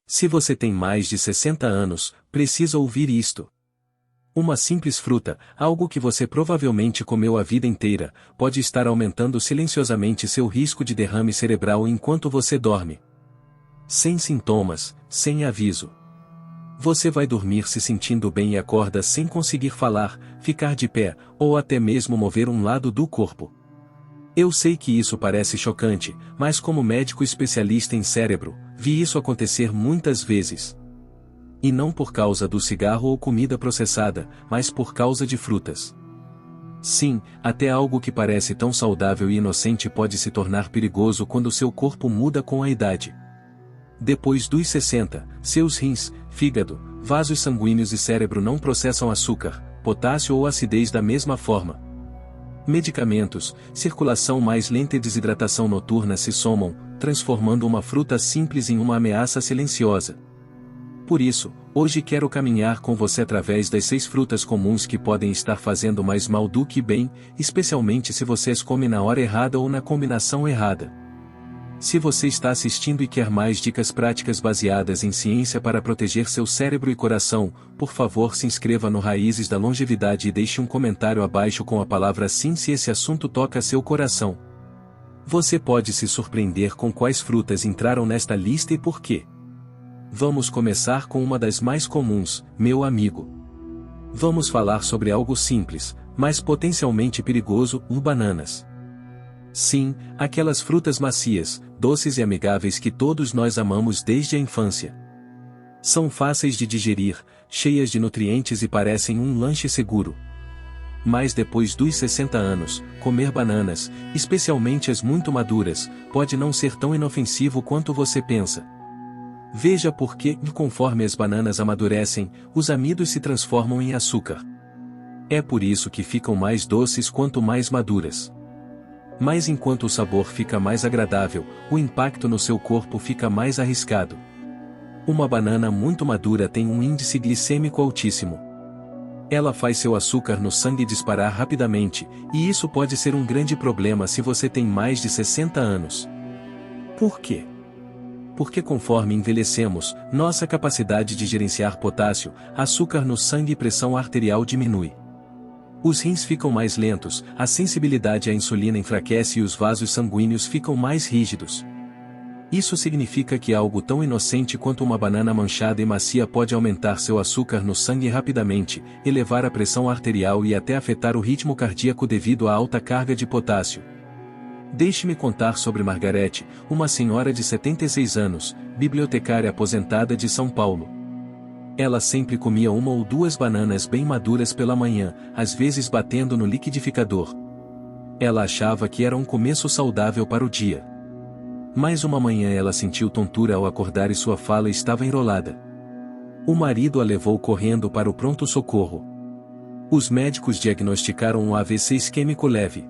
Se você tem mais de 60 anos, precisa ouvir isto. Uma simples fruta, algo que você provavelmente comeu a vida inteira, pode estar aumentando silenciosamente seu risco de derrame cerebral enquanto você dorme. Sem sintomas, sem aviso. Você vai dormir se sentindo bem e acorda sem conseguir falar, ficar de pé, ou até mesmo mover um lado do corpo. Eu sei que isso parece chocante, mas como médico especialista em cérebro, vi isso acontecer muitas vezes. E não por causa do cigarro ou comida processada, mas por causa de frutas. Sim, até algo que parece tão saudável e inocente pode se tornar perigoso quando seu corpo muda com a idade. Depois dos 60, seus rins, fígado, vasos sanguíneos e cérebro não processam açúcar, potássio ou acidez da mesma forma. Medicamentos, circulação mais lenta e desidratação noturna se somam, transformando uma fruta simples em uma ameaça silenciosa. Por isso, hoje quero caminhar com você através das 6 frutas comuns que podem estar fazendo mais mal do que bem, especialmente se você as come na hora errada ou na combinação errada. Se você está assistindo e quer mais dicas práticas baseadas em ciência para proteger seu cérebro e coração, por favor se inscreva no Raízes da Longevidade e deixe um comentário abaixo com a palavra sim se esse assunto toca seu coração. Você pode se surpreender com quais frutas entraram nesta lista e por quê. Vamos começar com uma das mais comuns, meu amigo. Vamos falar sobre algo simples, mas potencialmente perigoso, bananas. Sim, aquelas frutas macias, doces e amigáveis que todos nós amamos desde a infância. São fáceis de digerir, cheias de nutrientes e parecem um lanche seguro. Mas depois dos 60 anos, comer bananas, especialmente as muito maduras, pode não ser tão inofensivo quanto você pensa. Veja por que, conforme as bananas amadurecem, os amidos se transformam em açúcar. É por isso que ficam mais doces quanto mais maduras. Mas enquanto o sabor fica mais agradável, o impacto no seu corpo fica mais arriscado. Uma banana muito madura tem um índice glicêmico altíssimo. Ela faz seu açúcar no sangue disparar rapidamente, e isso pode ser um grande problema se você tem mais de 60 anos. Por quê? Porque conforme envelhecemos, nossa capacidade de gerenciar potássio, açúcar no sangue e pressão arterial diminui. Os rins ficam mais lentos, a sensibilidade à insulina enfraquece e os vasos sanguíneos ficam mais rígidos. Isso significa que algo tão inocente quanto uma banana manchada e macia pode aumentar seu açúcar no sangue rapidamente, elevar a pressão arterial e até afetar o ritmo cardíaco devido à alta carga de potássio. Deixe-me contar sobre Margarete, uma senhora de 76 anos, bibliotecária aposentada de São Paulo. Ela sempre comia 1 ou 2 bananas bem maduras pela manhã, às vezes batendo no liquidificador. Ela achava que era um começo saudável para o dia. Mas uma manhã ela sentiu tontura ao acordar e sua fala estava enrolada. O marido a levou correndo para o pronto-socorro. Os médicos diagnosticaram um AVC isquêmico leve.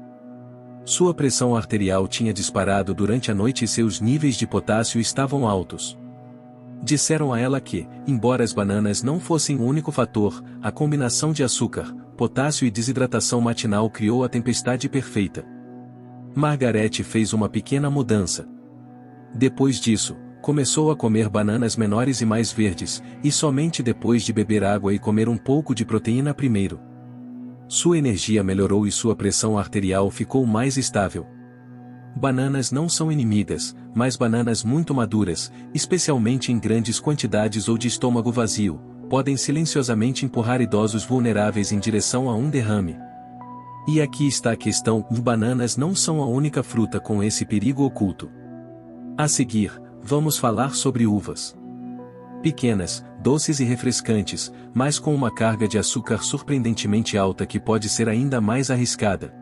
Sua pressão arterial tinha disparado durante a noite e seus níveis de potássio estavam altos. Disseram a ela que, embora as bananas não fossem o único fator, a combinação de açúcar, potássio e desidratação matinal criou a tempestade perfeita. Margarete fez uma pequena mudança. Depois disso, começou a comer bananas menores e mais verdes, e somente depois de beber água e comer um pouco de proteína primeiro. Sua energia melhorou e sua pressão arterial ficou mais estável. Bananas não são inimigas, mas bananas muito maduras, especialmente em grandes quantidades ou de estômago vazio, podem silenciosamente empurrar idosos vulneráveis em direção a um derrame. E aqui está a questão: bananas não são a única fruta com esse perigo oculto. A seguir, vamos falar sobre uvas. Pequenas, doces e refrescantes, mas com uma carga de açúcar surpreendentemente alta que pode ser ainda mais arriscada.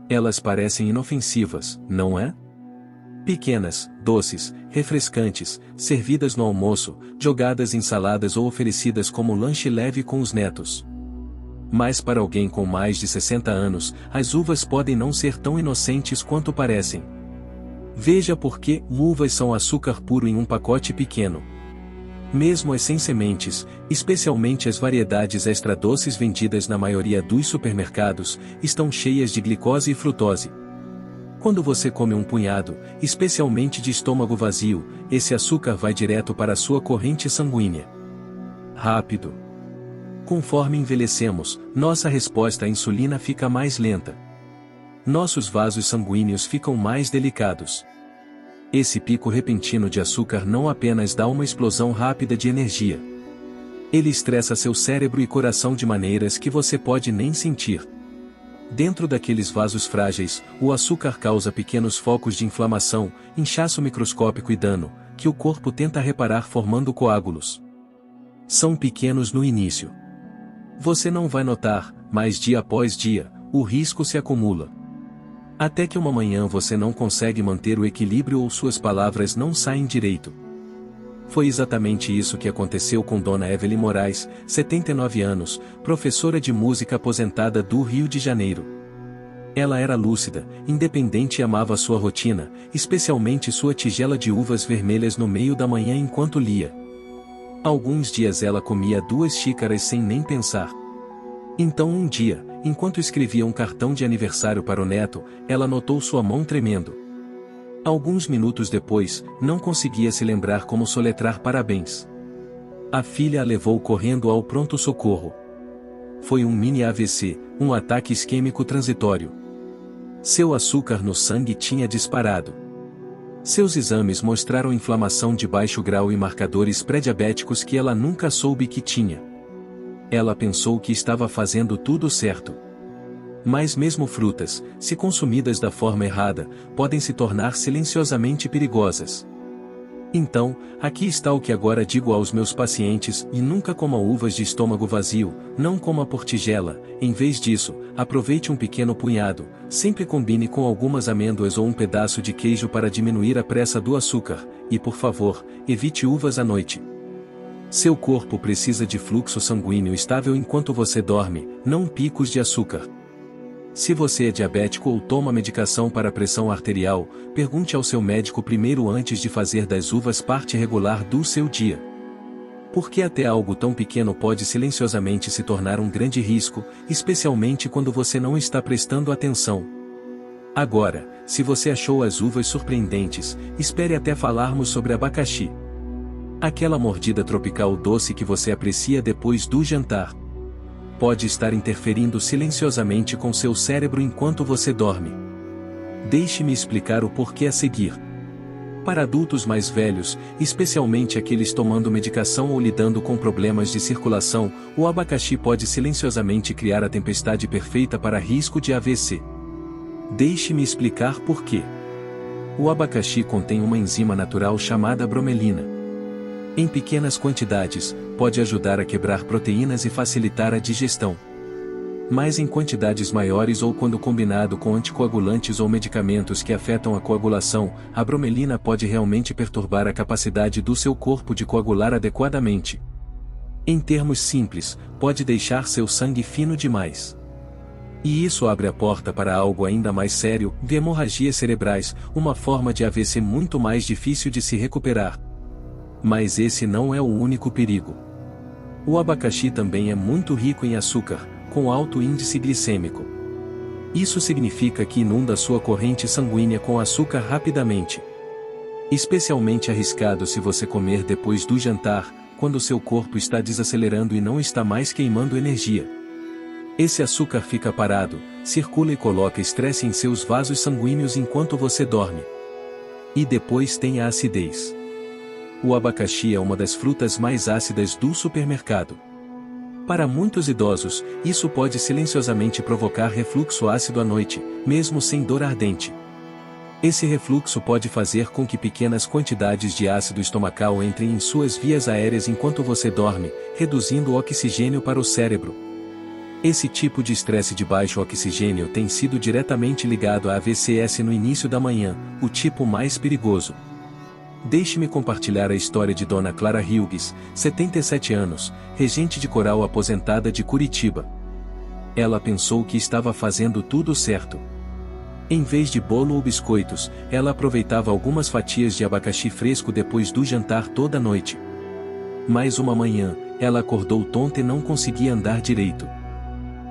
Elas parecem inofensivas, não é? Pequenas, doces, refrescantes, servidas no almoço, jogadas em saladas ou oferecidas como lanche leve com os netos. Mas para alguém com mais de 60 anos, as uvas podem não ser tão inocentes quanto parecem. Veja por que uvas são açúcar puro em um pacote pequeno. Mesmo as sem sementes, especialmente as variedades extra doces vendidas na maioria dos supermercados, estão cheias de glicose e frutose. Quando você come um punhado, especialmente de estômago vazio, esse açúcar vai direto para a sua corrente sanguínea. Rápido. Conforme envelhecemos, nossa resposta à insulina fica mais lenta. Nossos vasos sanguíneos ficam mais delicados. Esse pico repentino de açúcar não apenas dá uma explosão rápida de energia. Ele estressa seu cérebro e coração de maneiras que você pode nem sentir. Dentro daqueles vasos frágeis, o açúcar causa pequenos focos de inflamação, inchaço microscópico e dano, que o corpo tenta reparar formando coágulos. São pequenos no início. Você não vai notar, mas dia após dia, o risco se acumula. Até que uma manhã você não consegue manter o equilíbrio ou suas palavras não saem direito. Foi exatamente isso que aconteceu com Dona Evelyn Moraes, 79 anos, professora de música aposentada do Rio de Janeiro. Ela era lúcida, independente e amava sua rotina, especialmente sua tigela de uvas vermelhas no meio da manhã enquanto lia. Alguns dias ela comia 2 xícaras sem nem pensar. Então um dia, enquanto escrevia um cartão de aniversário para o neto, ela notou sua mão tremendo. Alguns minutos depois, não conseguia se lembrar como soletrar parabéns. A filha a levou correndo ao pronto-socorro. Foi um mini AVC, um ataque isquêmico transitório. Seu açúcar no sangue tinha disparado. Seus exames mostraram inflamação de baixo grau e marcadores pré-diabéticos que ela nunca soube que tinha. Ela pensou que estava fazendo tudo certo. Mas mesmo frutas, se consumidas da forma errada, podem se tornar silenciosamente perigosas. Então, aqui está o que agora digo aos meus pacientes: e nunca coma uvas de estômago vazio, não coma por tigela. Em vez disso, aproveite um pequeno punhado, sempre combine com algumas amêndoas ou um pedaço de queijo para diminuir a pressa do açúcar, e por favor, evite uvas à noite. Seu corpo precisa de fluxo sanguíneo estável enquanto você dorme, não picos de açúcar. Se você é diabético ou toma medicação para pressão arterial, pergunte ao seu médico primeiro antes de fazer das uvas parte regular do seu dia. Porque até algo tão pequeno pode silenciosamente se tornar um grande risco, especialmente quando você não está prestando atenção. Agora, se você achou as uvas surpreendentes, espere até falarmos sobre abacaxi. Aquela mordida tropical doce que você aprecia depois do jantar. Pode estar interferindo silenciosamente com seu cérebro enquanto você dorme. Deixe-me explicar o porquê a seguir. Para adultos mais velhos, especialmente aqueles tomando medicação ou lidando com problemas de circulação, o abacaxi pode silenciosamente criar a tempestade perfeita para risco de AVC. Deixe-me explicar por quê. O abacaxi contém uma enzima natural chamada bromelina. Em pequenas quantidades, pode ajudar a quebrar proteínas e facilitar a digestão. Mas em quantidades maiores ou quando combinado com anticoagulantes ou medicamentos que afetam a coagulação, a bromelina pode realmente perturbar a capacidade do seu corpo de coagular adequadamente. Em termos simples, pode deixar seu sangue fino demais. E isso abre a porta para algo ainda mais sério, de hemorragias cerebrais, uma forma de AVC muito mais difícil de se recuperar. Mas esse não é o único perigo. O abacaxi também é muito rico em açúcar, com alto índice glicêmico. Isso significa que inunda sua corrente sanguínea com açúcar rapidamente. Especialmente arriscado se você comer depois do jantar, quando seu corpo está desacelerando e não está mais queimando energia. Esse açúcar fica parado, circula e coloca estresse em seus vasos sanguíneos enquanto você dorme. E depois tem a acidez. O abacaxi é uma das frutas mais ácidas do supermercado. Para muitos idosos, isso pode silenciosamente provocar refluxo ácido à noite, mesmo sem dor ardente. Esse refluxo pode fazer com que pequenas quantidades de ácido estomacal entrem em suas vias aéreas enquanto você dorme, reduzindo o oxigênio para o cérebro. Esse tipo de estresse de baixo oxigênio tem sido diretamente ligado a AVCS no início da manhã, o tipo mais perigoso. Deixe-me compartilhar a história de Dona Clara Hughes, 77 anos, regente de coral aposentada de Curitiba. Ela pensou que estava fazendo tudo certo. Em vez de bolo ou biscoitos, ela aproveitava algumas fatias de abacaxi fresco depois do jantar toda noite. Mas uma manhã, ela acordou tonta e não conseguia andar direito.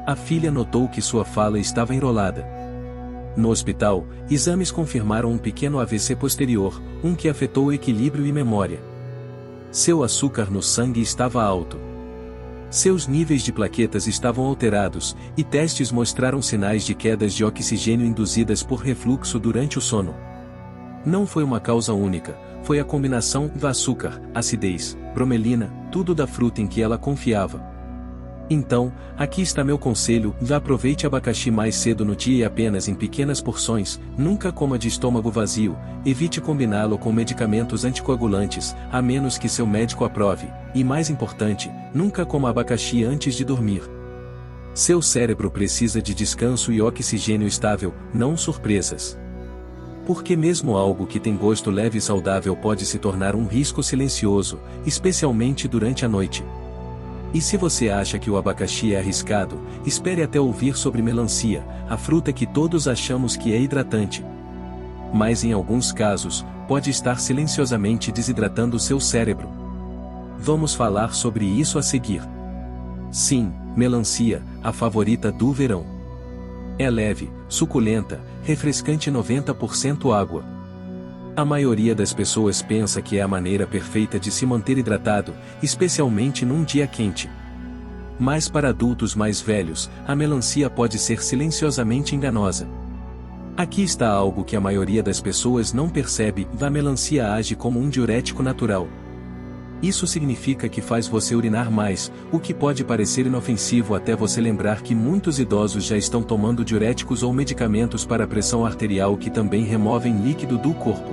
A filha notou que sua fala estava enrolada. No hospital, exames confirmaram um pequeno AVC posterior, um que afetou o equilíbrio e memória. Seu açúcar no sangue estava alto. Seus níveis de plaquetas estavam alterados, e testes mostraram sinais de quedas de oxigênio induzidas por refluxo durante o sono. Não foi uma causa única, foi a combinação do açúcar, acidez, bromelina, tudo da fruta em que ela confiava. Então, aqui está meu conselho: já aproveite abacaxi mais cedo no dia e apenas em pequenas porções, nunca coma de estômago vazio, evite combiná-lo com medicamentos anticoagulantes, a menos que seu médico aprove, e mais importante, nunca coma abacaxi antes de dormir. Seu cérebro precisa de descanso e oxigênio estável, não surpresas. Porque mesmo algo que tem gosto leve e saudável pode se tornar um risco silencioso, especialmente durante a noite. E se você acha que o abacaxi é arriscado, espere até ouvir sobre melancia, a fruta que todos achamos que é hidratante. Mas em alguns casos, pode estar silenciosamente desidratando seu cérebro. Vamos falar sobre isso a seguir. Sim, melancia, a favorita do verão. É leve, suculenta, refrescante 90% água. A maioria das pessoas pensa que é a maneira perfeita de se manter hidratado, especialmente num dia quente. Mas para adultos mais velhos, a melancia pode ser silenciosamente enganosa. Aqui está algo que a maioria das pessoas não percebe: a melancia age como um diurético natural. Isso significa que faz você urinar mais, o que pode parecer inofensivo até você lembrar que muitos idosos já estão tomando diuréticos ou medicamentos para a pressão arterial que também removem líquido do corpo.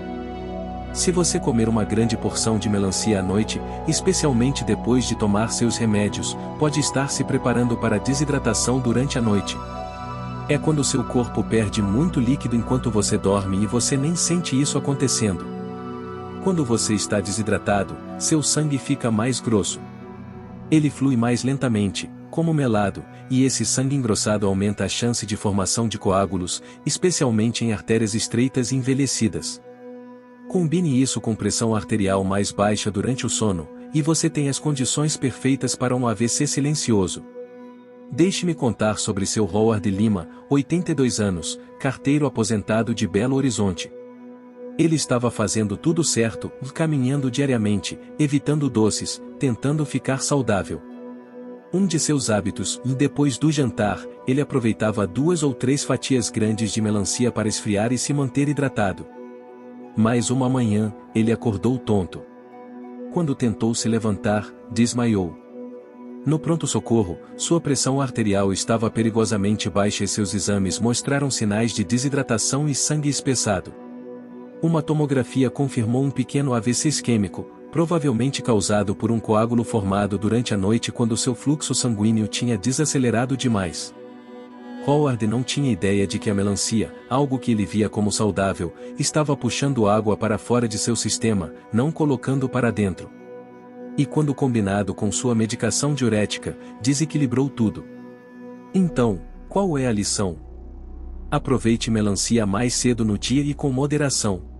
Se você comer uma grande porção de melancia à noite, especialmente depois de tomar seus remédios, pode estar se preparando para a desidratação durante a noite. É quando seu corpo perde muito líquido enquanto você dorme e você nem sente isso acontecendo. Quando você está desidratado, seu sangue fica mais grosso. Ele flui mais lentamente, como melado, e esse sangue engrossado aumenta a chance de formação de coágulos, especialmente em artérias estreitas e envelhecidas. Combine isso com pressão arterial mais baixa durante o sono, e você tem as condições perfeitas para um AVC silencioso. Deixe-me contar sobre seu Howard Lima, 82 anos, carteiro aposentado de Belo Horizonte. Ele estava fazendo tudo certo, caminhando diariamente, evitando doces, tentando ficar saudável. Um de seus hábitos, depois do jantar, ele aproveitava 2 ou 3 fatias grandes de melancia para esfriar e se manter hidratado. Mas uma manhã, ele acordou tonto. Quando tentou se levantar, desmaiou. No pronto-socorro, sua pressão arterial estava perigosamente baixa e seus exames mostraram sinais de desidratação e sangue espessado. Uma tomografia confirmou um pequeno AVC isquêmico, provavelmente causado por um coágulo formado durante a noite quando seu fluxo sanguíneo tinha desacelerado demais. Howard não tinha ideia de que a melancia, algo que ele via como saudável, estava puxando água para fora de seu sistema, não colocando para dentro. E quando combinado com sua medicação diurética, desequilibrou tudo. Então, qual é a lição? Aproveite melancia mais cedo no dia e com moderação.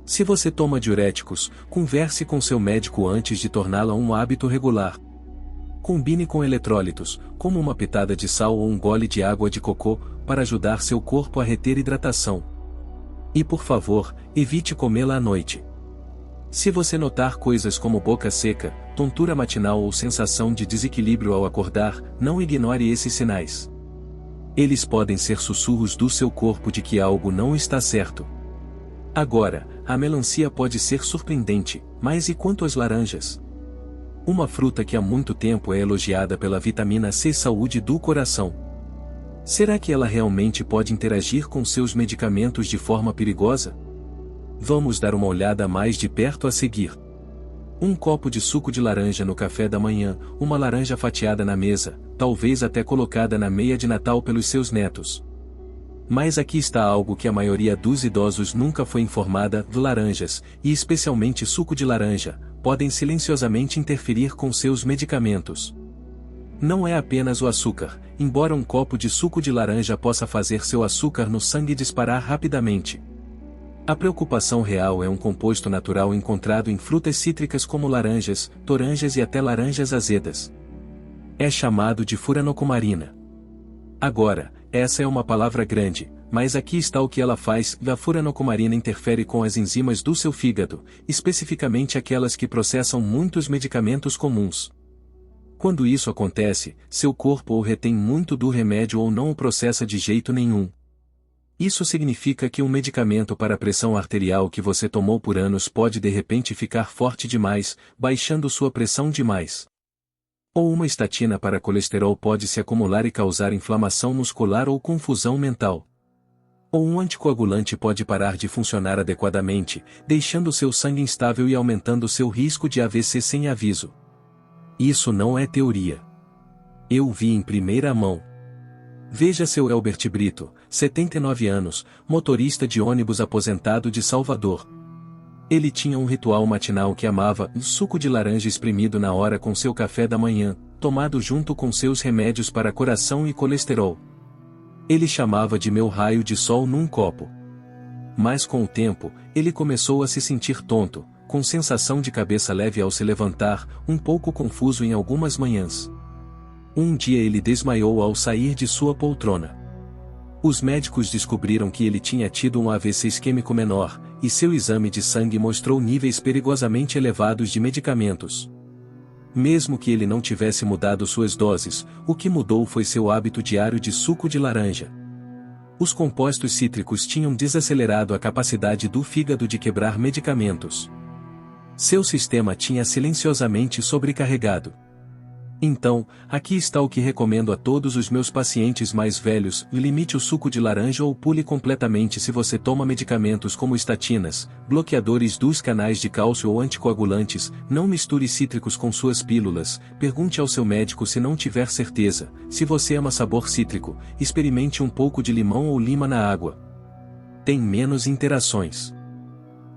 Se você toma diuréticos, converse com seu médico antes de torná-la um hábito regular. Combine com eletrólitos, como uma pitada de sal ou um gole de água de cocô, para ajudar seu corpo a reter hidratação. E por favor, evite comê-la à noite. Se você notar coisas como boca seca, tontura matinal ou sensação de desequilíbrio ao acordar, não ignore esses sinais. Eles podem ser sussurros do seu corpo de que algo não está certo. Agora, a melancia pode ser surpreendente, mas e quanto às laranjas? Uma fruta que há muito tempo é elogiada pela vitamina C e saúde do coração. Será que ela realmente pode interagir com seus medicamentos de forma perigosa? Vamos dar uma olhada mais de perto a seguir. Um copo de suco de laranja no café da manhã, uma laranja fatiada na mesa, talvez até colocada na meia de Natal pelos seus netos. Mas aqui está algo que a maioria dos idosos nunca foi informada: laranjas, e especialmente suco de laranja, podem silenciosamente interferir com seus medicamentos. Não é apenas o açúcar, embora um copo de suco de laranja possa fazer seu açúcar no sangue disparar rapidamente. A preocupação real é um composto natural encontrado em frutas cítricas como laranjas, toranjas e até laranjas azedas. É chamado de furanocomarina. Agora, Essa é uma palavra grande, mas aqui está o que ela faz. A furanocomarina interfere com as enzimas do seu fígado, especificamente aquelas que processam muitos medicamentos comuns. Quando isso acontece, seu corpo ou retém muito do remédio ou não o processa de jeito nenhum. Isso significa que um medicamento para a pressão arterial que você tomou por anos pode de repente ficar forte demais, baixando sua pressão demais. Ou uma estatina para colesterol pode se acumular e causar inflamação muscular ou confusão mental. Ou um anticoagulante pode parar de funcionar adequadamente, deixando seu sangue instável e aumentando seu risco de AVC sem aviso. Isso não é teoria. Eu vi em primeira mão. Veja seu Elbert Brito, 79 anos, motorista de ônibus aposentado de Salvador. Ele tinha um ritual matinal que amava, suco de laranja espremido na hora com seu café da manhã, tomado junto com seus remédios para coração e colesterol. Ele chamava de meu raio de sol num copo. Mas com o tempo, ele começou a se sentir tonto, com sensação de cabeça leve ao se levantar, um pouco confuso em algumas manhãs. Um dia ele desmaiou ao sair de sua poltrona. Os médicos descobriram que ele tinha tido um AVC isquêmico menor, e seu exame de sangue mostrou níveis perigosamente elevados de medicamentos. Mesmo que ele não tivesse mudado suas doses, o que mudou foi seu hábito diário de suco de laranja. Os compostos cítricos tinham desacelerado a capacidade do fígado de quebrar medicamentos. Seu sistema tinha silenciosamente sobrecarregado. Então, aqui está o que recomendo a todos os meus pacientes mais velhos: limite o suco de laranja ou pule completamente se você toma medicamentos como estatinas, bloqueadores dos canais de cálcio ou anticoagulantes. Não misture cítricos com suas pílulas, pergunte ao seu médico se não tiver certeza. Se você ama sabor cítrico, experimente um pouco de limão ou lima na água. Tem menos interações.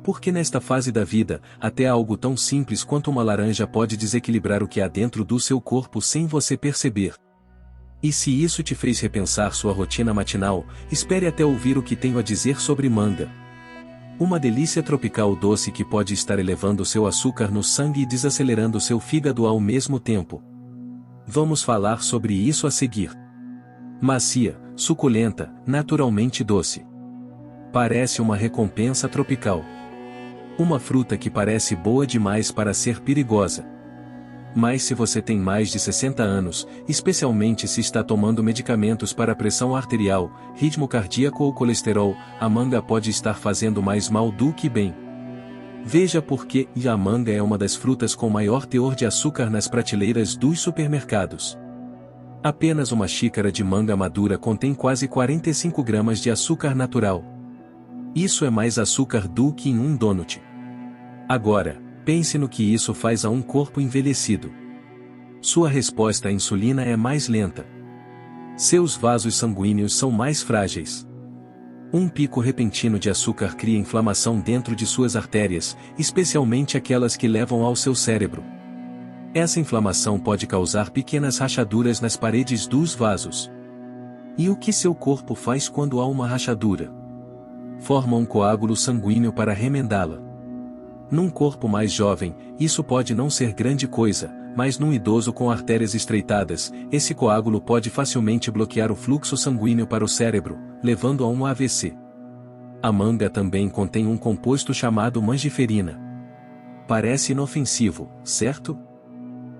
Porque nesta fase da vida, até algo tão simples quanto uma laranja pode desequilibrar o que há dentro do seu corpo sem você perceber. E se isso te fez repensar sua rotina matinal, espere até ouvir o que tenho a dizer sobre manga. Uma delícia tropical doce que pode estar elevando seu açúcar no sangue e desacelerando seu fígado ao mesmo tempo. Vamos falar sobre isso a seguir. Macia, suculenta, naturalmente doce. Parece uma recompensa tropical. Uma fruta que parece boa demais para ser perigosa. Mas se você tem mais de 60 anos, especialmente se está tomando medicamentos para pressão arterial, ritmo cardíaco ou colesterol, a manga pode estar fazendo mais mal do que bem. Veja por que a manga é uma das frutas com maior teor de açúcar nas prateleiras dos supermercados. Apenas uma xícara de manga madura contém quase 45 gramas de açúcar natural. Isso é mais açúcar do que em um donut. Agora, pense no que isso faz a um corpo envelhecido. Sua resposta à insulina é mais lenta. Seus vasos sanguíneos são mais frágeis. Um pico repentino de açúcar cria inflamação dentro de suas artérias, especialmente aquelas que levam ao seu cérebro. Essa inflamação pode causar pequenas rachaduras nas paredes dos vasos. E o que seu corpo faz quando há uma rachadura? Forma um coágulo sanguíneo para remendá-la. Num corpo mais jovem, isso pode não ser grande coisa, mas num idoso com artérias estreitadas, esse coágulo pode facilmente bloquear o fluxo sanguíneo para o cérebro, levando a um AVC. A manga também contém um composto chamado mangiferina. Parece inofensivo, certo?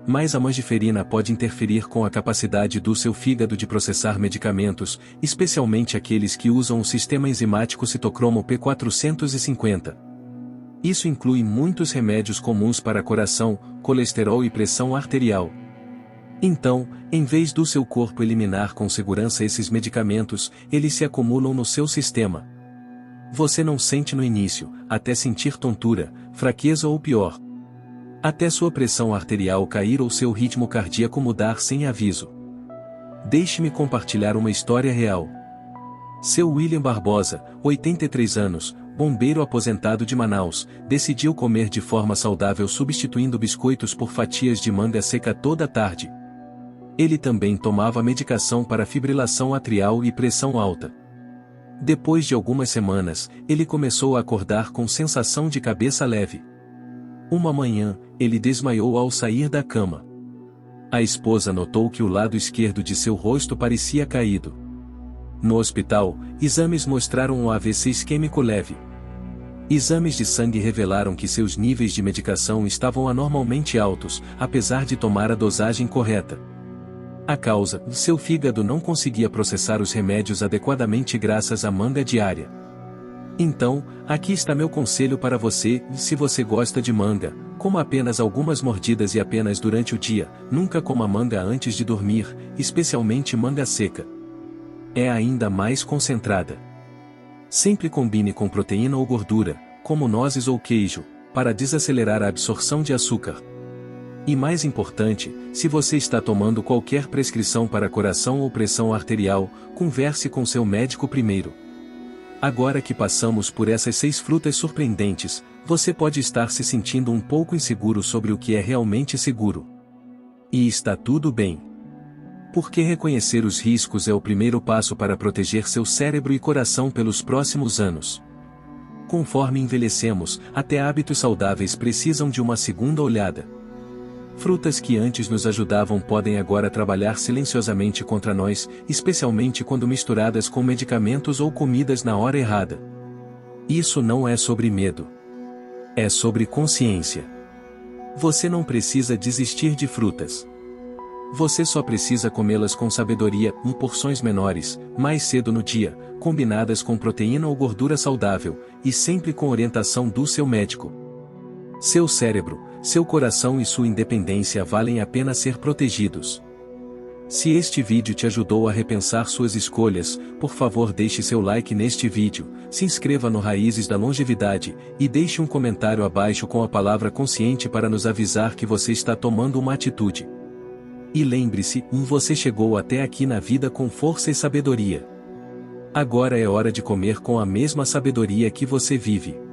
Mas a mangiferina pode interferir com a capacidade do seu fígado de processar medicamentos, especialmente aqueles que usam o sistema enzimático citocromo P450. Isso inclui muitos remédios comuns para coração, colesterol e pressão arterial. Então, em vez do seu corpo eliminar com segurança esses medicamentos, eles se acumulam no seu sistema. Você não sente no início, até sentir tontura, fraqueza ou pior. Até sua pressão arterial cair ou seu ritmo cardíaco mudar sem aviso. Deixe-me compartilhar uma história real. Seu William Barbosa, 83 anos, bombeiro aposentado de Manaus, decidiu comer de forma saudável substituindo biscoitos por fatias de manga seca toda tarde. Ele também tomava medicação para fibrilação atrial e pressão alta. Depois de algumas semanas, ele começou a acordar com sensação de cabeça leve. Uma manhã, ele desmaiou ao sair da cama. A esposa notou que o lado esquerdo de seu rosto parecia caído. No hospital, exames mostraram um AVC isquêmico leve. Exames de sangue revelaram que seus níveis de medicação estavam anormalmente altos, apesar de tomar a dosagem correta. A causa: seu fígado não conseguia processar os remédios adequadamente graças à manga diária. Então, aqui está meu conselho para você: se você gosta de manga, coma apenas algumas mordidas e apenas durante o dia, nunca coma manga antes de dormir, especialmente manga seca. É ainda mais concentrada. Sempre combine com proteína ou gordura, como nozes ou queijo, para desacelerar a absorção de açúcar. E mais importante, se você está tomando qualquer prescrição para coração ou pressão arterial, converse com seu médico primeiro. Agora que passamos por essas 6 frutas surpreendentes, você pode estar se sentindo um pouco inseguro sobre o que é realmente seguro. E está tudo bem. Porque reconhecer os riscos é o primeiro passo para proteger seu cérebro e coração pelos próximos anos. Conforme envelhecemos, até hábitos saudáveis precisam de uma segunda olhada. Frutas que antes nos ajudavam podem agora trabalhar silenciosamente contra nós, especialmente quando misturadas com medicamentos ou comidas na hora errada. Isso não é sobre medo. É sobre consciência. Você não precisa desistir de frutas. Você só precisa comê-las com sabedoria, em porções menores, mais cedo no dia, combinadas com proteína ou gordura saudável, e sempre com orientação do seu médico. Seu cérebro, seu coração e sua independência valem a pena ser protegidos. Se este vídeo te ajudou a repensar suas escolhas, por favor deixe seu like neste vídeo, se inscreva no Raízes da Longevidade, e deixe um comentário abaixo com a palavra consciente para nos avisar que você está tomando uma atitude. E lembre-se, você chegou até aqui na vida com força e sabedoria. Agora é hora de comer com a mesma sabedoria que você vive.